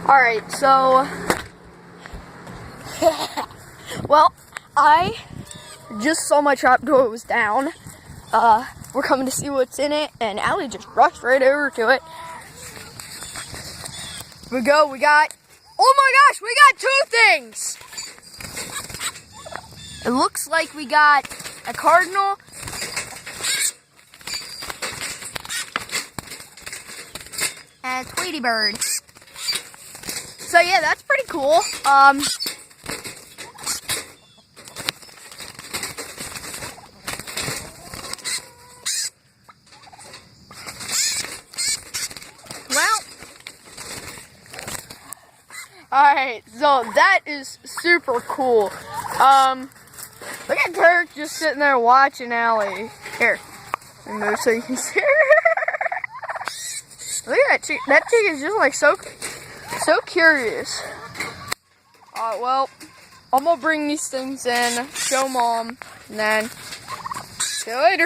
Alright, so, well, I just saw my trapdoor was down. We're coming to see what's in it, and Allie just rushed right over to it. We got, oh my gosh, we got two things! It looks like we got a cardinal and a Tweety bird. So yeah, that's pretty cool. Well, alright, so that is super cool. Look at Kirk just sitting there watching Allie. Here, let me move so you can see her. Look at that chick. That chick is just like so curious. Alright, well, I'm gonna bring these things in, show Mom, and then see you later.